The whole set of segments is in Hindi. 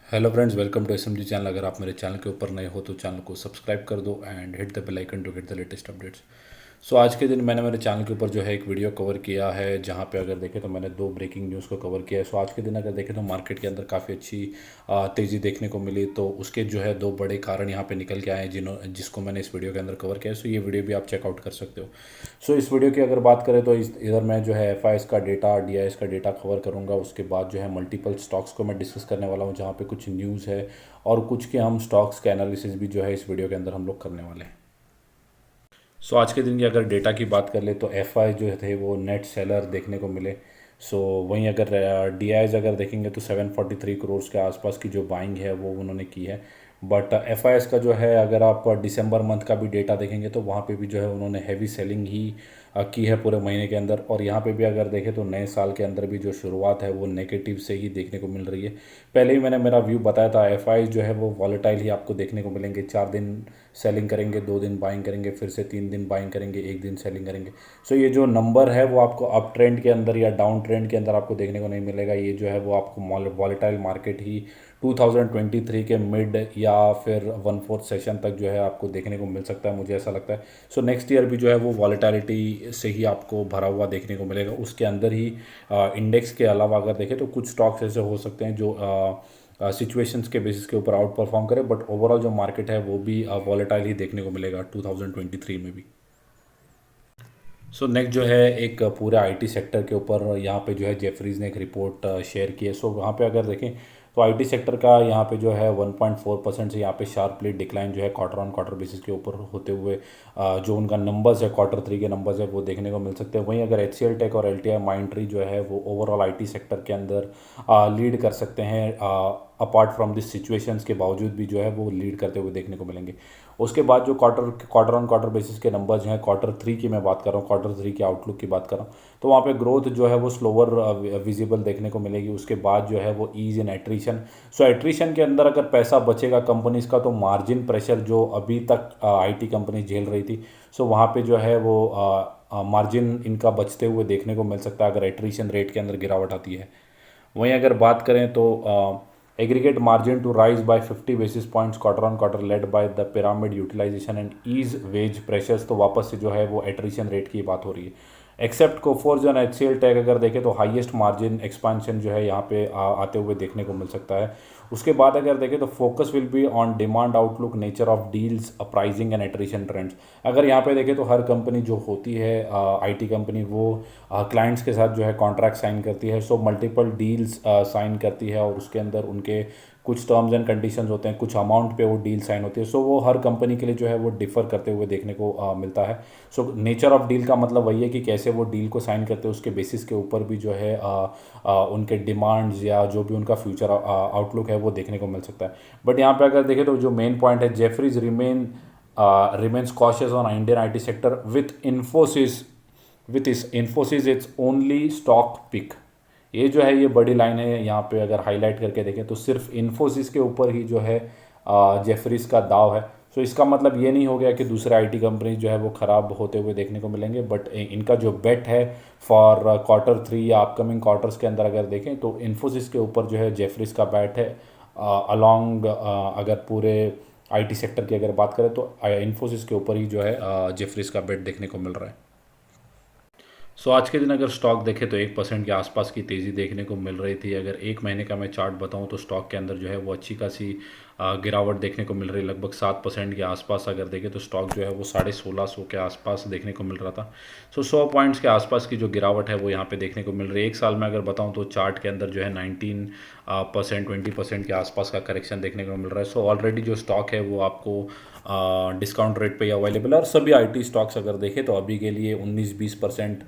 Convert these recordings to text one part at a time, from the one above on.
Hello friends, welcome to SMG channel. अगर आप मेरे चैनल के ऊपर नए हो तो चैनल को सब्सक्राइब कर दो and hit the bell icon to get the latest updates. So आज के दिन मैंने मेरे चैनल के ऊपर जो है एक वीडियो कवर किया है, जहां पे अगर देखें तो मैंने दो ब्रेकिंग न्यूज़ को कवर किया है। सो आज के दिन अगर देखें तो मार्केट के अंदर काफ़ी अच्छी तेज़ी देखने को मिली। तो उसके जो है दो बड़े कारण यहाँ पे निकल के आए हैं जिसको मैंने इस वीडियो के अंदर कवर किया है। सो ये वीडियो भी आप चेकआउट कर सकते हो। सो इस वीडियो की अगर बात करें तो इधर मैं जो है एफ का डेटा, डी का डेटा कवर करूँगा। उसके बाद जो है मल्टीपल स्टॉक्स को मैं डिस्कस करने वाला हूँ, जहाँ पे कुछ न्यूज़ है और कुछ के हम स्टॉक्स के एनालिसिस भी जो है इस वीडियो के अंदर हम लोग करने वाले हैं। सो आज के दिन की अगर डेटा की बात कर ले तो एफ जो थे वो नेट सेलर देखने को मिले। सो वहीं अगर डी अगर देखेंगे तो 743 करोड़ के आसपास की जो बाइंग है वो उन्होंने की है। बट एफ का जो है, अगर आप दिसंबर मंथ का भी डेटा देखेंगे तो वहाँ पे भी जो है उन्होंने हैवी सेलिंग ही की है पूरे महीने के अंदर। और यहाँ पे भी अगर देखें तो नए साल के अंदर भी जो शुरुआत है वो नेगेटिव से ही देखने को मिल रही है। पहले ही मैंने मेरा व्यू बताया था, एफ जो है वो वॉलेटाइल ही आपको देखने को मिलेंगे। 4 दिन सेलिंग करेंगे, 2 दिन बाइंग करेंगे, फिर से 3 दिन बाइंग करेंगे, 1 दिन सेलिंग करेंगे। सो ये जो नंबर है वो आपको अप ट्रेंड के अंदर या डाउन ट्रेंड के अंदर आपको देखने को नहीं मिलेगा। ये जो है वो आपको वॉलेटाइल मार्केट ही 2023 के मिड या फिर 1/4 सेशन तक जो है आपको देखने को मिल सकता है, मुझे ऐसा लगता है। सो नेक्स्ट ईयर भी जो है वो वॉलेटिलिटी से ही आपको भरा हुआ देखने को मिलेगा। उसके अंदर ही इंडेक्स के अलावा अगर देखें तो कुछ स्टॉक्स ऐसे हो सकते हैं जो सिचुएशंस के बेसिस के ऊपर आउट परफॉर्म करे। बट ओवरऑल जो मार्केट है वो भी वॉलेटाइल ही देखने को मिलेगा 2023 में भी। सो नेक्स्ट जो है एक पूरे आईटी सेक्टर के ऊपर यहाँ पे जो है जेफरीज ने एक रिपोर्ट शेयर की है। सो वहाँ पे अगर देखें तो आईटी सेक्टर का यहाँ पे जो है 1.4% से यहाँ पे शार्पली डिक्लाइन जो है क्वार्टर ऑन क्वार्टर बेसिस के ऊपर होते हुए जो उनका नंबर्स है, Q3 के नंबर्स है, वो देखने को मिल सकते हैं। वहीं अगर एचसीएल टेक और एलटीआई माइंट्री जो है वो ओवरऑल आईटी सेक्टर के अंदर लीड कर सकते हैं। अपार्ट फ्रॉम दिस सिचुएशंस के बावजूद भी जो है वो लीड करते हुए देखने को मिलेंगे। उसके बाद जो क्वार्टर ऑन क्वार्टर बेसिस के नंबर्स जो हैं, Q3 की मैं बात कर रहा हूँ, Q3 की आउटलुक की बात कर रहा हूँ, तो वहाँ पे ग्रोथ जो है वो स्लोअर विजिबल देखने को मिलेगी। उसके बाद जो है वो ईज इन एट्रीशन। सो एट्रीशन के अंदर अगर पैसा बचेगा कंपनीज का तो मार्जिन प्रेशर जो अभी तक आईटी कंपनी झेल रही थी, सो वहाँ पे जो है वो मार्जिन इनका बचते हुए देखने को मिल सकता है अगर एट्रीशन रेट के अंदर गिरावट आती है। वहीं अगर बात करें तो aggregate margin to rise by 50 basis points quarter on quarter led by the pyramid utilisation and ease wage pressures. तो वापस से जो है वो एट्रीशन रेट की बात हो रही है। Except Coforge and HCL tech अगर देखें तो हाईएस्ट मार्जिन एक्सपांशन जो है यहाँ पे आते हुए देखने को मिल सकता है। उसके बाद अगर देखें तो focus will be on demand outlook, nature of deals, pricing and attrition trends. अगर यहाँ पे देखें तो हर कंपनी जो होती है आईटी कंपनी, वो क्लाइंट्स के साथ जो है कॉन्ट्रैक्ट साइन करती है। सो मल्टीपल डील्स साइन करती है और उसके अंदर उनके कुछ टर्म्स एंड कंडीशंस होते हैं, कुछ अमाउंट पे वो डील साइन होती है। सो वो हर कंपनी के लिए जो है वो डिफ़र करते हुए देखने को मिलता है। सो नेचर ऑफ डील का मतलब वही है कि कैसे वो डील को साइन करते हैं, उसके बेसिस के ऊपर भी जो है उनके डिमांड्स या जो भी उनका फ्यूचर आउटलुक है वो देखने को मिल सकता है। बट यहाँ पे अगर देखें तो जो मेन पॉइंट है, Jefferies remains cautious on Indian IT sector with Infosys, it's only stock pick। ये जो है ये बड़ी लाइन है, यहाँ पे अगर हाईलाइट करके देखें तो सिर्फ इन्फोसिस के ऊपर ही जो है जेफरीज का दाव है। सो इसका मतलब ये नहीं हो गया कि दूसरे आईटी कंपनी जो है वो ख़राब होते हुए देखने को मिलेंगे। बट इनका जो बेट है फॉर Q3 या अपकमिंग क्वार्टर्स के अंदर अगर देखें तो इन्फोसिस के ऊपर जो है जेफरीज का बैट है। अलॉन्ग अगर पूरे आईटी सेक्टर की अगर बात करें तो इन्फोसिस के ऊपर ही जो है जेफरीज का बेट देखने को मिल रहा है। सो आज के दिन अगर स्टॉक देखें तो 1% के आसपास की तेज़ी देखने को मिल रही थी। अगर एक महीने का मैं चार्ट बताऊं तो स्टॉक के अंदर जो है वो अच्छी खासी गिरावट देखने को मिल रही है, लगभग 7% के आसपास। अगर देखें तो स्टॉक जो है वो 1650 के आसपास देखने को मिल रहा था। सो 100 पॉइंट्स के आसपास की जो गिरावट है वो यहाँ पे देखने को मिल रही है। एक साल में अगर बताऊँ तो चार्ट के अंदर जो है 19% 20% के आसपास का करेक्शन देखने को मिल रहा है। सो ऑलरेडी जो स्टॉक है वो आपको डिस्काउंट रेट पे ही अवेलेबल है। और सभी आईटी स्टॉक्स अगर देखें तो अभी के लिए 19-20%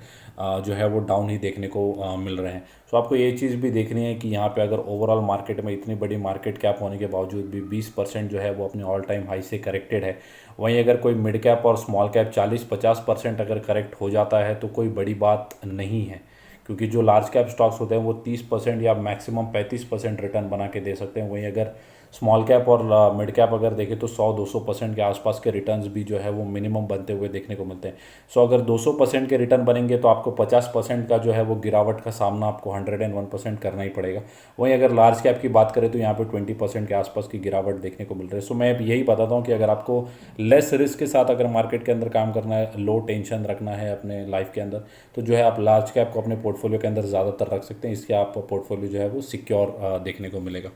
जो है वो डाउन ही देखने को मिल रहे हैं। सो आपको ये चीज़ भी देखनी है कि यहाँ पे अगर ओवरऑल मार्केट में इतनी बड़ी मार्केट कैप होने के बावजूद भी 20% जो है वो अपने ऑल टाइम हाई से करेक्टेड है। वहीं अगर कोई मिड कैप और स्मॉल कैप 40-50% अगर करेक्ट हो जाता है तो कोई बड़ी बात नहीं है, क्योंकि जो लार्ज कैप स्टॉक्स होते हैं वो 30% या मैक्सिमम 35% रिटर्न बना के दे सकते हैं। वहीं अगर स्मॉल कैप और मिड कैप अगर देखें तो 100-200% के आसपास के रिटर्न्स भी जो है वो मिनिमम बनते हुए देखने को मिलते हैं। सो अगर 200% के रिटर्न बनेंगे तो आपको 50% का जो है वो गिरावट का सामना आपको 101% करना ही पड़ेगा। वहीं अगर लार्ज कैप की बात करें तो यहाँ पे 20% के आसपास की गिरावट देखने को मिल रही है। सो मैं यही बताता हूँ कि अगर आपको लेस रिस्क के साथ अगर मार्केट के अंदर काम करना है, लो टेंशन रखना है अपने लाइफ के अंदर, तो जो है आप लार्ज कैप को अपने पोर्टफोलियो के अंदर ज़्यादातर रख सकते हैं। इसके आप पोर्टफोलियो जो है वो सिक्योर देखने को मिलेगा।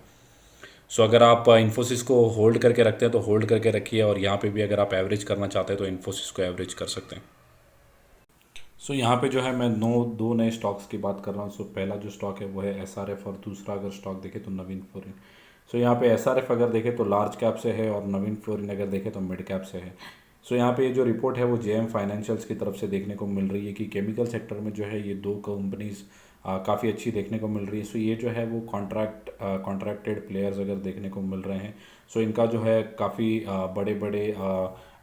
सो अगर आप इन्फोसिस को होल्ड करके रखते हैं तो होल्ड करके रखिए, और यहाँ पे भी अगर आप एवरेज करना चाहते हैं तो इन्फोसिस को एवरेज कर सकते हैं। सो यहाँ पे जो है मैं दो नए स्टॉक्स की बात कर रहा हूँ। सो पहला जो स्टॉक है वो है एसआरएफ, और दूसरा अगर स्टॉक देखें तो नवीन फ्लोरिन। सो यहाँ पे एसआरएफ अगर देखें तो लार्ज कैप से है, और नवीन फ्लोरिन अगर देखें तो मिड कैप से है। सो यहाँ पे ये जो रिपोर्ट है वो जेएम फाइनेंशियल्स की तरफ से देखने को मिल रही है कि केमिकल सेक्टर में जो है ये दो कंपनीज काफ़ी अच्छी देखने को मिल रही है। सो ये जो है वो कॉन्ट्रैक्टेड प्लेयर्स अगर देखने को मिल रहे हैं। सो इनका जो है काफ़ी बड़े बड़े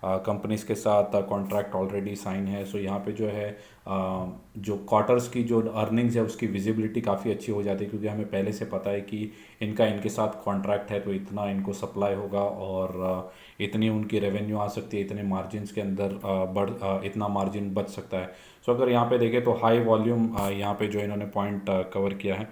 कंपनीज के साथ कॉन्ट्रैक्ट ऑलरेडी साइन है। सो यहाँ पे जो है जो क्वार्टर्स की जो अर्निंग्स है उसकी विजिबिलिटी काफ़ी अच्छी हो जाती है, क्योंकि हमें पहले से पता है कि इनके साथ कॉन्ट्रैक्ट है तो इतना इनको सप्लाई होगा, और इतनी उनकी रेवेन्यू आ सकती है, इतने मार्जिन्स के अंदर इतना मार्जिन बच सकता है। सो अगर यहाँ पे देखें तो हाई वॉल्यूम यहाँ पे जो इन्होंने पॉइंट कवर किया है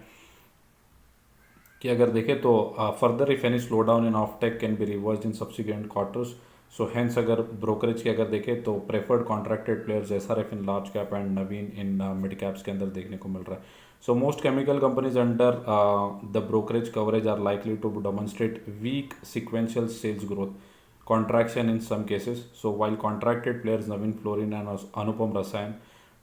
कि अगर देखें तो further if any slow down in offtake can be reversed in subsequent quarters. So hence अगर ब्रोकरेज की अगर देखें तो preferred contracted players SRF in large cap and Navin in mid caps के अंदर देखने को मिल रहा है। So most chemical companies under the brokerage coverage are likely to demonstrate weak sequential sales growth, contraction in some cases. So while contracted players Navin fluorine and Anupam Rasayan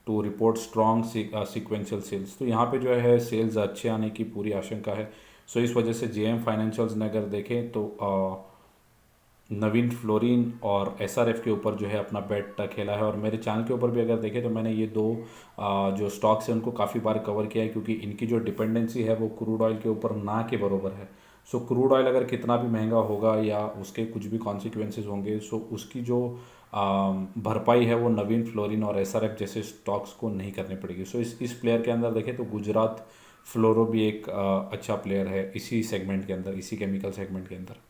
to report strong sequential sales. तो यहाँ पे जो है सेल्स अच्छे आने की पूरी आशंका है। सो इस वजह से जेएम फाइनेंशियल्स ने अगर देखें तो नवीन फ्लोरिन और एसआरएफ के ऊपर जो है अपना बेट खेला है। और मेरे चैनल के ऊपर भी अगर देखें तो मैंने ये दो जो स्टॉक्स हैं उनको काफ़ी बार कवर किया है, क्योंकि इनकी जो डिपेंडेंसी है वो क्रूड ऑयल के ऊपर ना के बराबर है। सो क्रूड ऑयल अगर कितना भी महंगा होगा या उसके कुछ भी कॉन्सिक्वेंसेस होंगे, सो उसकी जो भरपाई है वो नवीन फ्लोरिन और एसआरएफ जैसे स्टॉक्स को नहीं करनी पड़ेगी। सो इस प्लेयर के अंदर देखें तो गुजरात फ्लोरो भी एक अच्छा प्लेयर है इसी सेगमेंट के अंदर, इसी केमिकल सेगमेंट के अंदर।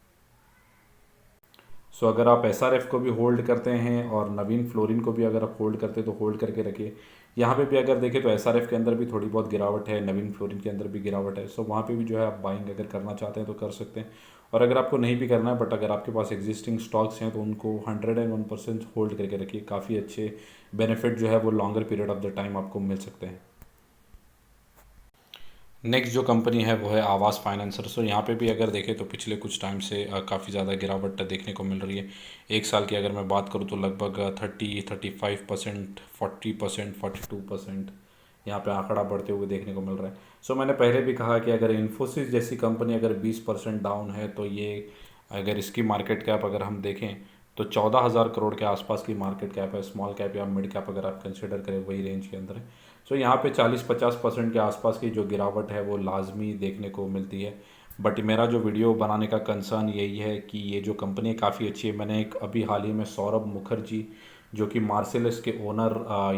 सो अगर आप एसआरएफ को भी होल्ड करते हैं और नवीन फ्लोरिन को भी अगर आप होल्ड करते हैं तो होल्ड करके रखिए। यहाँ पे भी अगर देखें तो एसआरएफ के अंदर भी थोड़ी बहुत गिरावट है, नवीन फ्लोरिन के अंदर भी गिरावट है। सो वहाँ पे भी जो है आप बाइंग अगर करना चाहते हैं तो कर सकते हैं, और अगर आपको नहीं भी करना है बट अगर आपके पास एग्जिस्टिंग स्टॉक्स हैं तो उनको 101% होल्ड करके रखिए। काफ़ी अच्छे बेनिफिट जो है वो longer period of the time आपको मिल सकते हैं। नेक्स्ट जो कंपनी है वो है आवास फाइनेंसर। सो यहाँ पे भी अगर देखें तो पिछले कुछ टाइम से काफ़ी ज़्यादा गिरावट देखने को मिल रही है। एक साल की अगर मैं बात करूँ तो लगभग 35%, 40%, 42% यहाँ पे आंकड़ा बढ़ते हुए देखने को मिल रहा है। सो मैंने पहले भी कहा कि अगर इन्फोसिस जैसी कंपनी अगर 20% डाउन है तो ये, अगर इसकी मार्केट कैप अगर हम देखें तो 14,000 करोड़ के आसपास की मार्केट कैप है। स्मॉल कैप या मिड कैप अगर आप कंसिडर करें वही रेंज के अंदर है। सो यहाँ पे 40-50% के आसपास की जो गिरावट है वो लाजमी देखने को मिलती है। बट मेरा जो वीडियो बनाने का कंसर्न यही है कि ये जो कंपनी काफ़ी अच्छी है। मैंने एक अभी हाल ही में सौरभ मुखर्जी जो कि मार्सेलस के ओनर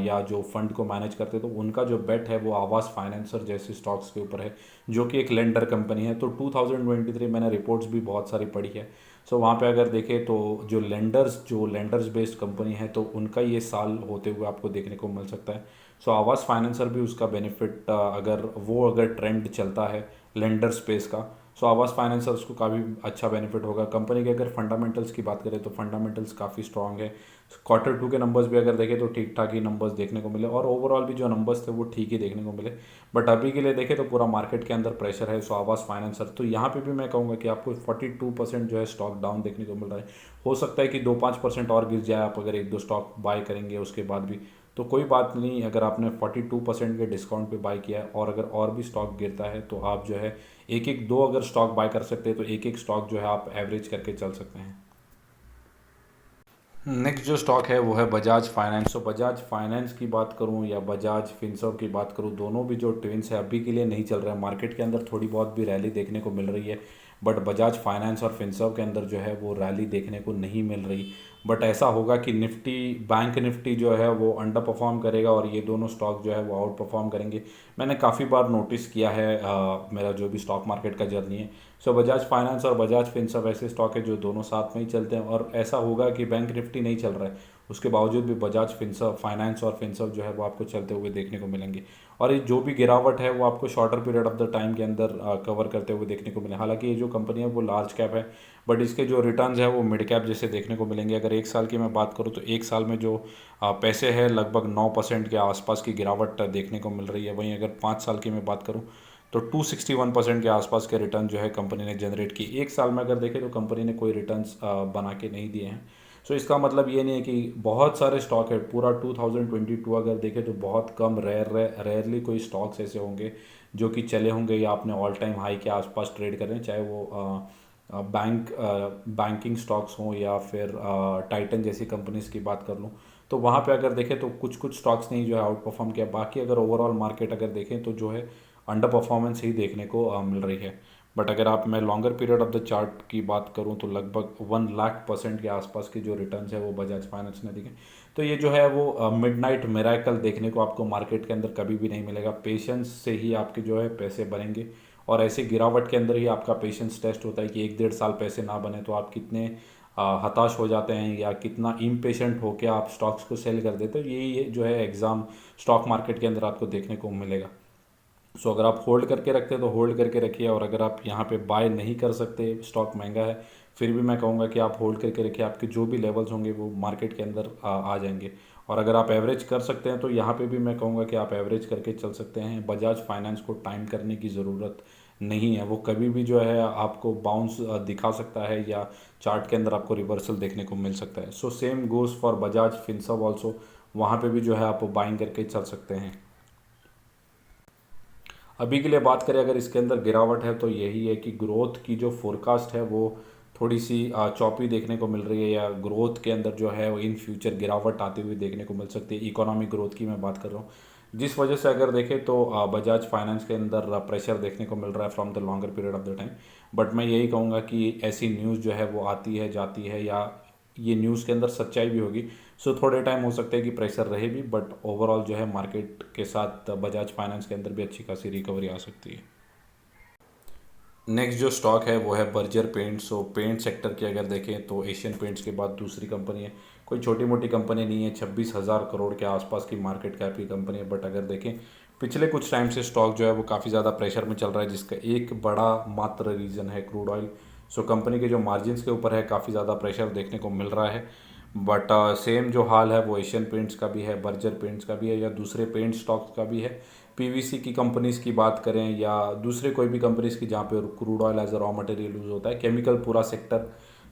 या जो फंड को मैनेज करते हैं, तो उनका जो बेट है वो आवास फाइनेंसर जैसे स्टॉक्स के ऊपर है जो कि एक लेंडर कंपनी है। तो 2023 मैंने रिपोर्ट्स भी बहुत सारी पढ़ी है। सो वहाँ पे अगर देखें तो जो लेंडर्स बेस्ड कंपनी है तो उनका ये साल होते हुए आपको देखने को मिल सकता है। सो आवास फाइनेंसर भी उसका बेनिफिट अगर ट्रेंड चलता है लेंडर स्पेस का, सो आवास फाइनेंसर्स को काफ़ी अच्छा बेनिफिट होगा। कंपनी के अगर फंडामेंटल्स की बात करें तो फंडामेंटल्स काफ़ी स्ट्रांग है। Q2 के नंबर्स भी अगर देखें तो ठीक ठाक ही नंबर्स देखने को मिले, और ओवरऑल भी जो नंबर्स थे वो ठीक ही देखने को मिले। बट अभी के लिए देखें तो पूरा मार्केट के अंदर प्रेशर है। सो आवास फाइनेंसर, तो यहाँ पे भी मैं कहूँगा कि आपको 42% जो है स्टॉक डाउन देखने को मिल रहा है। हो सकता है कि 2-5% और गिर जाए, आप अगर एक दो स्टॉक बाय करेंगे उसके बाद भी तो कोई बात नहीं। अगर आपने 42% के डिस्काउंट पे बाय किया है और अगर और भी स्टॉक गिरता है तो आप जो है एक एक दो अगर स्टॉक बाय कर सकते हैं तो एक एक स्टॉक जो है आप एवरेज करके चल सकते हैं। नेक्स्ट जो स्टॉक है वो है बजाज फाइनेंस। तो बजाज फाइनेंस की बात करूं या बजाज फिनसर्व की बात करूं, दोनों भी जो ट्विंस है अभी के लिए नहीं चल रहे हैं। मार्केट के अंदर थोड़ी बहुत भी रैली देखने को मिल रही है, बट बजाज फाइनेंस और फिनसर्व के अंदर जो है वो रैली देखने को नहीं मिल रही। बट ऐसा होगा कि निफ्टी, बैंक निफ्टी जो है वो अंडर परफॉर्म करेगा और ये दोनों स्टॉक जो है वो आउट परफॉर्म करेंगे। मैंने काफ़ी बार नोटिस किया है, मेरा जो भी स्टॉक मार्केट का जर्नी है। सो बजाज फाइनेंस और बजाज फिनसर्व ऐसे स्टॉक है जो दोनों साथ में ही चलते हैं। और ऐसा होगा कि बैंक निफ्टी नहीं चल रहा है, उसके बावजूद भी बजाज फिनसर्व फाइनेंस और फिनसर्व जो है वो आपको चलते हुए देखने को मिलेंगे। और ये जो भी गिरावट है वो आपको shorter period of the time के अंदर कवर करते हुए देखने को मिले। हालांकि ये जो कंपनी है वो लार्ज कैप है, बट इसके जो रिटर्न्स है वो मिड कैप जैसे देखने को मिलेंगे। अगर एक साल की मैं बात करूँ तो एक साल में जो पैसे है लगभग 9% के आसपास की गिरावट देखने को मिल रही है। वहीं अगर 5 साल की मैं बात करूँ तो 261% के आसपास के रिटर्न जो है कंपनी ने जनरेट की। एक साल में अगर देखें तो कंपनी ने कोई रिटर्न्स बना के नहीं दिए हैं। सो इसका मतलब ये नहीं है कि बहुत सारे स्टॉक है, पूरा 2022 अगर देखें तो बहुत कम रेयरली कोई स्टॉक्स ऐसे होंगे जो कि चले होंगे या अपने ऑल टाइम हाई के आसपास ट्रेड कर रहे हैं, चाहे वो बैंकिंग स्टॉक्स हों या फिर टाइटन जैसी कंपनीज की बात कर लूँ। तो वहाँ पे अगर देखें तो कुछ कुछ स्टॉक्स ने जो है आउट परफॉर्म किया। बाकी अगर ओवरऑल मार्केट अगर देखें तो जो है अंडर परफॉर्मेंस ही देखने को मिल रही है। बट अगर आप मैं longer period of the chart की बात करूं तो लगभग 1 लाख% के आसपास के जो रिटर्न्स है वो बजाज फाइनेंस ने दिखे। तो ये जो है वो मिडनाइट मिराकल देखने को आपको मार्केट के अंदर कभी भी नहीं मिलेगा। पेशेंस से ही आपके जो है पैसे बनेंगे, और ऐसे गिरावट के अंदर ही आपका पेशेंस टेस्ट होता है कि 1 डेढ़ साल पैसे ना बने तो आप कितने हताश हो जाते हैं या कितना इम्पेशेंट होकर आप स्टॉक्स को सेल कर देते हो। यही जो है एग्ज़ाम स्टॉक मार्केट के अंदर आपको देखने को मिलेगा। सो अगर आप होल्ड करके रखते हैं तो होल्ड करके रखिए, और अगर आप यहाँ पे बाय नहीं कर सकते, स्टॉक महंगा है, फिर भी मैं कहूँगा कि आप होल्ड करके रखिए। आपके जो भी लेवल्स होंगे वो मार्केट के अंदर आ जाएंगे। और अगर आप एवरेज कर सकते हैं तो यहाँ पे भी मैं कहूँगा कि आप एवरेज करके चल सकते हैं। बजाज फाइनेंस को टाइम करने की ज़रूरत नहीं है, वो कभी भी जो है आपको बाउंस दिखा सकता है या चार्ट के अंदर आपको रिवर्सल देखने को मिल सकता है। So same goes for Bajaj Finserv also, वहाँ पे भी जो है आप बाइंग करके चल सकते हैं। अभी के लिए बात करें अगर इसके अंदर गिरावट है तो यही है कि ग्रोथ की जो फोरकास्ट है वो थोड़ी सी चौपी देखने को मिल रही है, या ग्रोथ के अंदर जो है वो इन फ्यूचर गिरावट आती हुई देखने को मिल सकती है। इकोनॉमिक ग्रोथ की मैं बात कर रहा हूँ, जिस वजह से अगर देखें तो बजाज फाइनेंस के अंदर प्रेशर देखने को मिल रहा है from the longer period of the time. But मैं यही कहूँगा कि ऐसी न्यूज़ जो है वो आती है जाती है, या ये न्यूज़ के अंदर सच्चाई भी होगी। सो थोड़े टाइम हो सकता है कि प्रेशर रहे भी, बट ओवरऑल जो है मार्केट के साथ बजाज फाइनेंस के अंदर भी अच्छी खासी रिकवरी आ सकती है। नेक्स्ट जो स्टॉक है वो है बर्जर पेंट्स। सो पेंट सेक्टर की अगर देखें तो एशियन पेंट्स के बाद दूसरी कंपनी है, कोई छोटी मोटी कंपनी नहीं है। 26,000 करोड़ के आसपास की मार्केट कैप की कंपनी है। बट अगर देखें पिछले कुछ टाइम से स्टॉक जो है वो काफ़ी ज़्यादा प्रेशर में चल रहा है, जिसका एक बड़ा मात्र रीज़न है क्रूड ऑयल। सो कंपनी के जो मार्जिन्स के ऊपर है काफ़ी ज़्यादा प्रेशर देखने को मिल रहा है। बट सेम जो हाल है वो एशियन पेंट्स का भी है, बर्जर पेंट्स का भी है, या दूसरे पेंट स्टॉक्स का भी है। पीवीसी की कंपनीज़ की बात करें या दूसरे कोई भी कंपनीज़ की जहाँ पे crude oil as a raw material use होता है, केमिकल पूरा सेक्टर।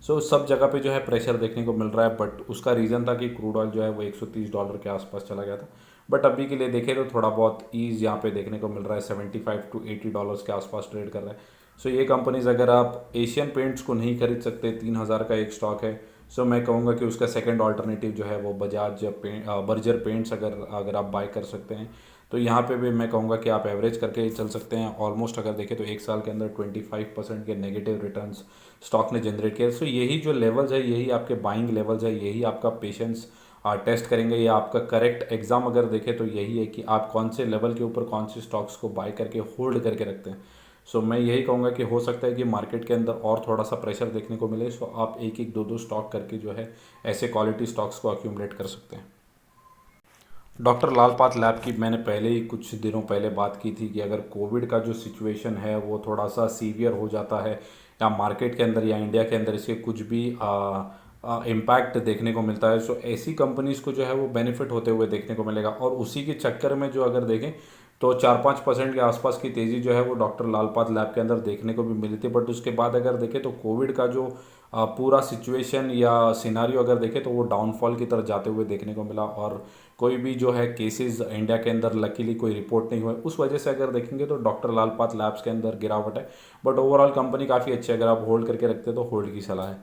सो सब जगह पे जो है प्रेशर देखने को मिल रहा है। बट उसका रीज़न था कि क्रूड ऑयल जो है वो $130 के आसपास चला गया था। बट अभी के लिए देखें तो थोड़ा बहुत ईज़ यहाँ पे देखने को मिल रहा है, $75 to $80 के आसपास ट्रेड कर रहा है। सो ये कंपनीज़ अगर आप एशियन पेंट्स को नहीं खरीद सकते, 3,000 का एक स्टॉक है, सो मैं कहूँगा कि उसका सेकंड अल्टरनेटिव जो है वो बर्जर पेंट्स अगर अगर आप बाय कर सकते हैं। तो यहाँ पे भी मैं कहूँगा कि आप एवरेज करके ही चल सकते हैं। ऑलमोस्ट अगर देखें तो एक साल के अंदर 25% के नेगेटिव रिटर्न्स स्टॉक ने जनरेट किया। सो यही जो लेवल्स है, यही आपके बाइंग लेवल्स है, यही आपका पेशेंस टेस्ट करेंगे, या आपका करेक्ट एग्जाम अगर देखें तो यही है कि आप कौन से लेवल के ऊपर कौन से स्टॉक्स को बाय करके होल्ड करके रखते हैं। सो मैं यही कहूँगा कि हो सकता है कि मार्केट के अंदर और थोड़ा सा प्रेशर देखने को मिले, सो आप एक एक दो दो स्टॉक करके जो है ऐसे क्वालिटी स्टॉक्स को अक्यूमुलेट कर सकते हैं। डॉक्टर लाल पाथ लैब की मैंने पहले ही कुछ दिनों पहले बात की थी कि अगर कोविड का जो सिचुएशन है वो थोड़ा सा सीवियर हो जाता है, या मार्केट के अंदर या इंडिया के अंदर इसके कुछ भी इम्पैक्ट देखने को मिलता है, सो ऐसी कंपनीज़ को जो है वो बेनिफिट होते हुए देखने को मिलेगा। और उसी के चक्कर में जो अगर देखें तो 4-5% के आसपास की तेज़ी जो है वो डॉक्टर लाल पाथ लैब के अंदर देखने को भी मिली थी। बट उसके बाद अगर देखें तो कोविड का जो पूरा सिचुएशन या सिनारियो अगर देखें तो वो डाउनफॉल की तरफ जाते हुए देखने को मिला, और कोई भी जो है केसेस इंडिया के अंदर लकीली कोई रिपोर्ट नहीं हुए। उस वजह से अगर देखेंगे तो डॉक्टर लाल पाथ लैब्स के अंदर गिरावट है। बट ओवरऑल कंपनी काफ़ी अच्छी है, अगर आप होल्ड करके रखते हैं तो होल्ड की सलाह है।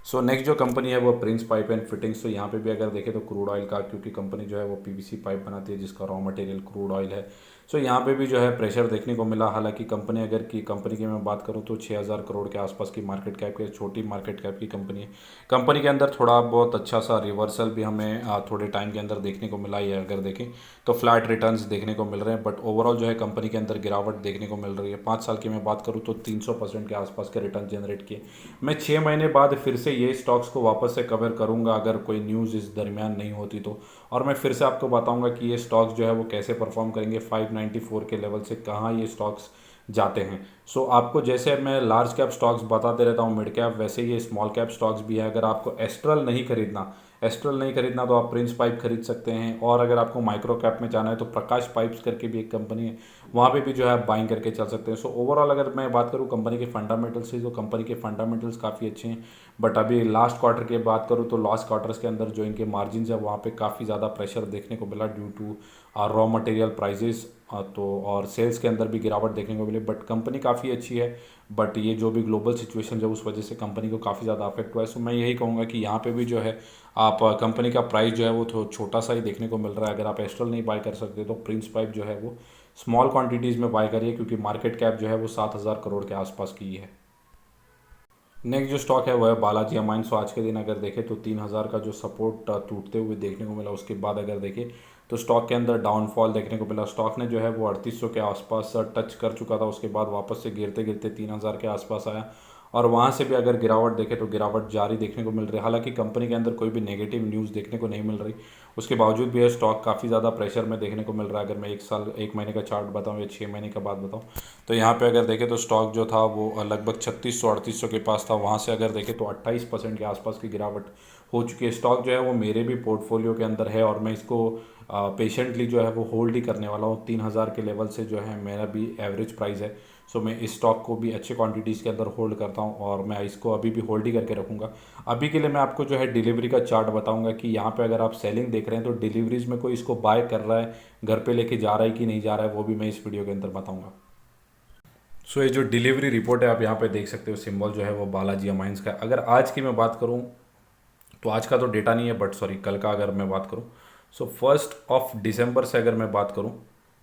सो नेक्स्ट जो कंपनी है वो प्रिंस पाइप एंड फिटिंग्स। तो यहाँ पे भी अगर देखें तो क्रूड ऑयल का, क्योंकि कंपनी जो है वो पीवीसी पाइप बनाती है जिसका रॉ मटेरियल क्रूड ऑयल है। सो यहाँ पे भी जो है प्रेशर देखने को मिला। हालांकि कंपनी की मैं बात करूँ तो 6,000 करोड़ के आसपास की मार्केट कैप की, छोटी मार्केट कैप की कंपनी है। कंपनी के अंदर थोड़ा बहुत अच्छा सा रिवर्सल भी हमें थोड़े टाइम के अंदर देखने को मिला है। अगर देखें तो फ्लैट रिटर्न्स देखने को मिल रहे हैं, बट ओवरऑल जो है कंपनी के अंदर गिरावट देखने को मिल रही है। 5 साल की मैं बात करूँ तो 300% के आसपास के रिटर्न जनरेट किए। मैं 6 महीने बाद फिर से ये स्टॉक्स को वापस से कवर करूंगा अगर कोई न्यूज़ इस दरमियान नहीं होती तो, और मैं फिर से आपको बताऊंगा कि ये स्टॉक्स जो है वो कैसे परफॉर्म करेंगे 594 के लेवल से कहाँ ये स्टॉक्स जाते हैं। सो आपको जैसे मैं लार्ज कैप स्टॉक्स बताते रहता हूँ, मिड कैप, वैसे ये स्मॉल कैप स्टॉक्स भी है। अगर आपको एस्ट्रल नहीं खरीदना तो आप प्रिंस पाइप खरीद सकते हैं, और अगर आपको माइक्रो कैप में जाना है तो प्रकाश पाइप्स करके भी एक कंपनी है, वहाँ पे भी जो है आप बाइंग करके चल सकते हैं। सो ओवरऑल अगर मैं बात करूँ कंपनी के फंडामेंटल्स से, तो कंपनी के फंडामेंटल्स काफ़ी अच्छे हैं। बट अभी लास्ट क्वार्टर की बात करूँ तो लास्ट क्वार्टर्स के अंदर जो इनके मार्जिन है वहाँ पे काफ़ी ज़्यादा प्रेशर देखने को मिला due to raw material prices. तो और सेल्स के अंदर भी गिरावट देखने को मिली, बट कंपनी काफ़ी अच्छी है। बट ये जो भी ग्लोबल सिचुएशन है उस वजह से कंपनी को काफ़ी ज़्यादा अफेक्ट हुआ है। सो मैं यही कहूँगा कि यहाँ पे भी जो है आप कंपनी का प्राइस जो है वो छोटा सा ही देखने को मिल रहा है। अगर आप एस्ट्रल नहीं बाय कर सकते तो प्रिंस पाइप जो है वो स्मॉल क्वांटिटीज़ में बाय करिए, क्योंकि मार्केट कैप जो है वो 7,000 करोड़ के आसपास की है। नेक्स्ट जो स्टॉक है वो है बालाजी अमाइंस। आज के दिन अगर देखें तो 3,000 का जो सपोर्ट टूटते हुए देखने को मिला, उसके बाद अगर देखें तो स्टॉक के अंदर डाउनफॉल देखने को मिला। स्टॉक ने जो है वो 3800 के आसपास टच कर चुका था, उसके बाद वापस से गिरते गिरते 3,000 के आसपास आया, और वहाँ से भी अगर गिरावट देखें तो गिरावट जारी देखने को मिल रही है। हालांकि कंपनी के अंदर कोई भी नेगेटिव न्यूज़ देखने को नहीं मिल रही, उसके बावजूद भी यह स्टॉक काफ़ी ज़्यादा प्रेशर में देखने को मिल रहा है। अगर मैं 1 महीने का चार्ट बताऊँ या 6 महीने का बात बताऊँ तो यहाँ पे अगर देखें तो स्टॉक जो था वो लगभग 3600-3800 के पास था, वहाँ से अगर देखें तो 28% के आसपास की गिरावट हो चुकी है। स्टॉक जो है वो मेरे भी पोर्टफोलियो के अंदर है, और मैं इसको पेशेंटली जो है वो होल्ड ही करने वाला हूँ। 3,000 के लेवल से जो है मेरा भी एवरेज प्राइस है। सो मैं इस स्टॉक को भी अच्छे क्वांटिटीज़ के अंदर होल्ड करता हूँ, और मैं इसको अभी भी होल्ड ही करके रखूँगा। अभी के लिए मैं आपको जो है डिलीवरी का चार्ट बताऊँगा कि यहाँ पे अगर आप सेलिंग देख रहे हैं तो डिलीवरीज में कोई इसको बाय कर रहा है, घर पे लेके जा रहा है कि नहीं जा रहा है, वो भी मैं इस वीडियो के अंदर बताऊँगा। सो ये जो डिलीवरी रिपोर्ट है आप यहाँ पे देख सकते हो, सिंबल जो है वो बालाजी अमाइंस का। अगर आज की मैं बात करूँ तो आज का तो डेटा नहीं है, बट सॉरी कल का अगर मैं बात करूँ, सो 1 दिसंबर से अगर मैं बात करूँ,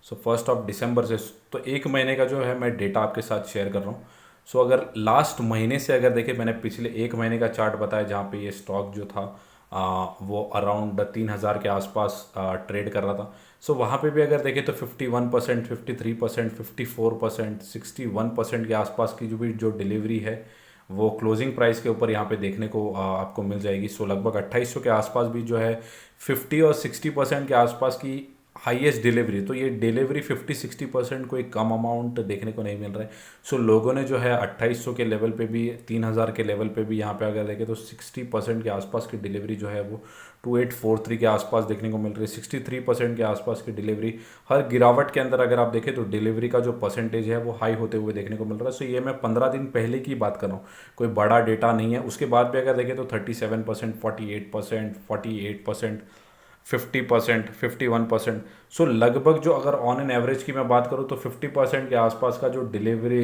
सो 1 दिसंबर से, तो 1 महीने का जो है मैं डेटा आपके साथ शेयर कर रहा हूँ। सो अगर लास्ट महीने से अगर देखें, मैंने पिछले 1 महीने का चार्ट बताया जहाँ पे ये स्टॉक जो था वो अराउंड 3,000 के आसपास ट्रेड कर रहा था। सो वहाँ पे भी अगर देखें तो 51%, 53%, 54%, 61% के आसपास की जो डिलीवरी है वो क्लोजिंग प्राइस के ऊपर यहाँ पे देखने को आपको मिल जाएगी। सो लगभग 2800 के आसपास भी जो है 50 और 60% के आसपास की हाईएस्ट डिलीवरी। तो ये डिलीवरी 50-60% कोई कम अमाउंट देखने को नहीं मिल रहा है। सो लोगों ने जो है 2800 के लेवल पे भी, 3,000 के लेवल पे भी यहाँ पे अगर देखें तो 60% के आसपास की डिलीवरी जो है वो 2843 के आसपास देखने को मिल रही है। 63% के आसपास की डिलीवरी। हर गिरावट के अंदर अगर आप देखें तो डिलीवरी का जो परसेंटेज है वो हाई होते हुए देखने को मिल रहा है। सो ये मैं 15 दिन पहले की बात कर रहा हूँ, कोई बड़ा डेटा नहीं है। उसके बाद भी अगर देखें तो 37%, 48%, 48%, 50%, 51%। सो लगभग जो अगर ऑन एन एवरेज की मैं बात करूँ तो 50% के आसपास का जो डिलीवरी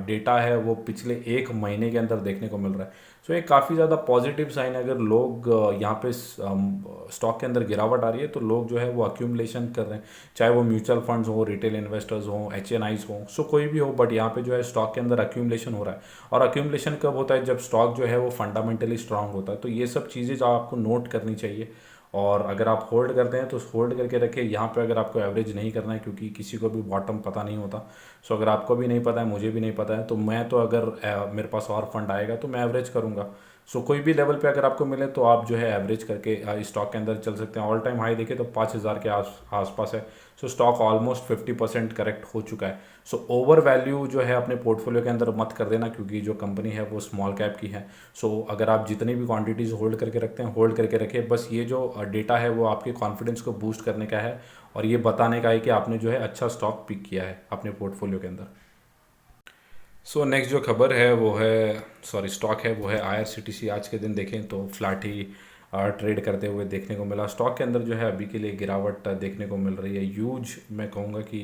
डेटा है वो पिछले 1 महीने के अंदर देखने को मिल रहा है। सो ये काफ़ी ज़्यादा पॉजिटिव साइन है। अगर लोग यहाँ पे स्टॉक के अंदर गिरावट आ रही है तो लोग जो है वो अक्यूमुलेशन कर रहे हैं, चाहे वो म्यूचुअल फंड्स हो, रिटेल इन्वेस्टर्स हो, HNIs हो, सो कोई भी हो, बट यहाँ पे जो है स्टॉक के अंदर अक्यूमुलेशन हो रहा है। और अक्यूमुलेशन कब होता है? जब स्टॉक जो है वो फंडामेंटली स्ट्रांग होता है। तो ये सब चीज़ें जो आपको नोट करनी चाहिए, और अगर आप होल्ड करते हैं तो होल्ड करके रखिए। यहाँ पे अगर आपको एवरेज नहीं करना है, क्योंकि किसी को भी बॉटम पता नहीं होता। सो अगर आपको भी नहीं पता है, मुझे भी नहीं पता है, तो मैं तो अगर मेरे पास और फंड आएगा तो मैं एवरेज करूँगा। सो कोई भी लेवल पे अगर आपको मिले तो आप जो है एवरेज करके स्टॉक के अंदर चल सकते हैं। ऑल टाइम हाई देखें तो 5,000 के आसपास है। सो स्टॉक ऑलमोस्ट 50% करेक्ट हो चुका है। सो ओवर वैल्यू जो है अपने पोर्टफोलियो के अंदर मत कर देना, क्योंकि जो कंपनी है वो स्मॉल कैप की है। सो अगर आप जितनी भी क्वांटिटीज़ होल्ड करके रखते हैं, होल्ड करके रखिए। बस ये जो डेटा है वो आपके कॉन्फिडेंस को बूस्ट करने का है, और ये बताने का है कि आपने जो है अच्छा स्टॉक पिक किया है अपने पोर्टफोलियो के अंदर। सो नेक्स्ट जो खबर है वो है, सॉरी स्टॉक है वो है IRCTC। आज के दिन देखें तो फ्लैट ही ट्रेड करते हुए देखने को मिला। स्टॉक के अंदर जो है अभी के लिए गिरावट देखने को मिल रही है। यूज मैं कहूँगा कि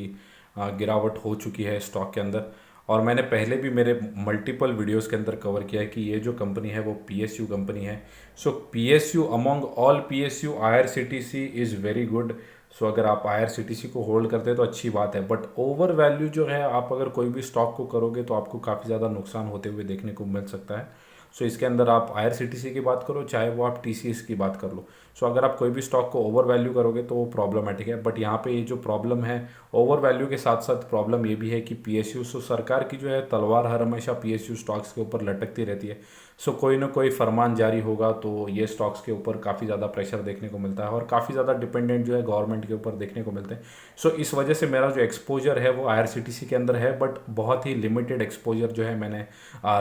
गिरावट हो चुकी है स्टॉक के अंदर। और मैंने पहले भी मेरे मल्टीपल वीडियोस के अंदर कवर किया है कि ये जो कंपनी है वो PSU कंपनी है। So PSU among all PSU IRCTC is very good. So अगर आप IRCTC को होल्ड करते हैं तो अच्छी बात है, बट ओवर वैल्यू जो है आप अगर कोई भी स्टॉक को करोगे तो आपको काफ़ी ज़्यादा नुकसान होते हुए देखने को मिल सकता है। सो इसके अंदर आप IRCTC की बात करो चाहे वो आप TCS की बात कर लो, सो अगर आप कोई भी स्टॉक को ओवर वैल्यू करोगे तो वो प्रॉब्लमेटिक है। बट यहाँ पे ये जो प्रॉब्लम है ओवर वैल्यू के साथ साथ प्रॉब्लम ये भी है कि PSU, सो सरकार की जो है तलवार हर हमेशा PSU स्टॉक्स के ऊपर लटकती रहती है। सो कोई ना कोई फरमान जारी होगा तो ये स्टॉक्स के ऊपर काफ़ी ज़्यादा प्रेशर देखने को मिलता है और काफ़ी ज़्यादा डिपेंडेंट जो है गवर्नमेंट के ऊपर देखने को मिलते हैं। सो इस वजह से मेरा जो एक्सपोजर है वो IRCTC के अंदर है, बट बहुत ही लिमिटेड एक्सपोजर जो है मैंने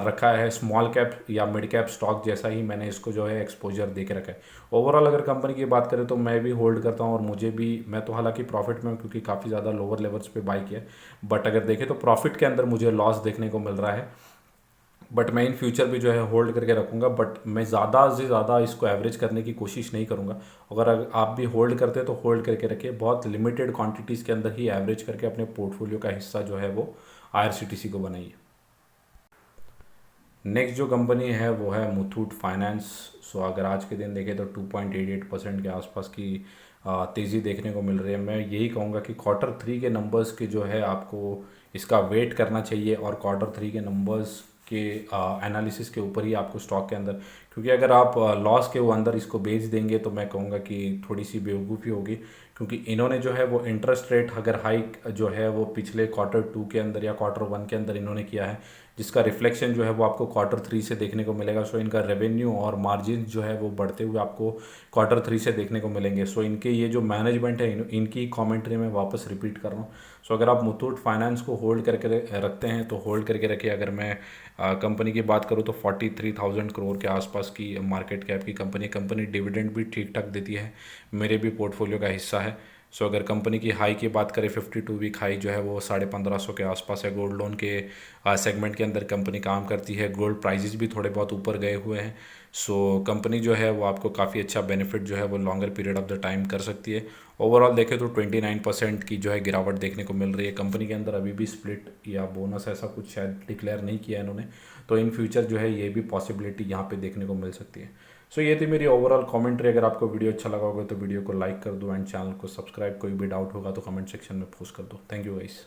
रखा है। स्मॉल कैप या मिड कैप स्टॉक जैसा ही मैंने इसको जो है एक्सपोजर दे के रखा है। ओवरऑल अगर कंपनी की बात करें तो मैं भी होल्ड करता हूँ और मुझे भी, मैं तो हालांकि प्रॉफिट में हूँ क्योंकि काफ़ी ज़्यादा लोअर लेवल्स पे बाई किया, बट अगर देखें तो प्रॉफिट के अंदर मुझे लॉस देखने को मिल रहा है। बट मैं इन फ्यूचर भी जो है होल्ड करके रखूँगा, बट मैं ज़्यादा से ज़्यादा इसको एवरेज करने की कोशिश नहीं करूँगा। अगर आप भी होल्ड करते हैं तो होल्ड करके रखिए, बहुत लिमिटेड क्वांटिटीज़ के अंदर ही एवरेज करके अपने पोर्टफोलियो का हिस्सा जो है वो IRCTC को बनाइए। नेक्स्ट जो कंपनी है वो है मुथूट फाइनेंस। सो अगर आज के दिन देखें तो 2.88% के आसपास की तेज़ी देखने को मिल रही है। मैं यही कहूँगा कि Q3 के नंबर्स के जो है आपको इसका वेट करना चाहिए और Q3 के नंबर्स के एनालिसिस के ऊपर ही आपको स्टॉक के अंदर, क्योंकि अगर आप लॉस के वो अंदर इसको बेच देंगे तो मैं कहूँगा कि थोड़ी सी बेवकूफ़ी होगी, क्योंकि इन्होंने जो है वो इंटरेस्ट रेट अगर हाइक जो है वो पिछले Q2 के अंदर या Q1 के अंदर इन्होंने किया है, जिसका रिफ्लेक्शन जो है वो आपको Q3 से देखने को मिलेगा। सो इनका रेवेन्यू और मार्जिन जो है वो बढ़ते हुए आपको Q3 से देखने को मिलेंगे। सो इनके ये जो मैनेजमेंट है इनकी कमेंट्री में वापस रिपीट कर रहा हूँ। सो अगर आप मुथूट फाइनेंस को होल्ड करके रखते हैं तो होल्ड करके रखिए। अगर मैं कंपनी की बात करूँ तो 43,000 करोड़ के आसपास की मार्केट कैप की कंपनी डिविडेंड भी ठीक ठाक देती है, मेरे भी पोर्टफोलियो का हिस्सा है। सो अगर कंपनी की हाई की बात करें 52 वीक हाई जो है वो 1550 के आसपास है। गोल्ड लोन के सेगमेंट के अंदर कंपनी काम करती है, गोल्ड प्राइजेस भी थोड़े बहुत ऊपर गए हुए हैं। सो कंपनी जो है वो आपको काफ़ी अच्छा बेनिफिट जो है वो longer period of the time कर सकती है। ओवरऑल देखें तो 29% की जो है गिरावट देखने को मिल रही है। कंपनी के अंदर अभी भी स्प्लिट या बोनस ऐसा कुछ शायद डिक्लेयर नहीं किया इन्होंने, तो इन फ्यूचर जो है ये भी पॉसिबिलिटी यहाँ पे देखने को मिल सकती है। सो ये थी मेरी ओवरऑल कमेंट्री। अगर आपको वीडियो अच्छा लगा होगा तो वीडियो को लाइक कर दो एंड चैनल को सब्सक्राइब। कोई भी डाउट होगा तो कमेंट सेक्शन में पोस्ट कर दो। Thank you guys.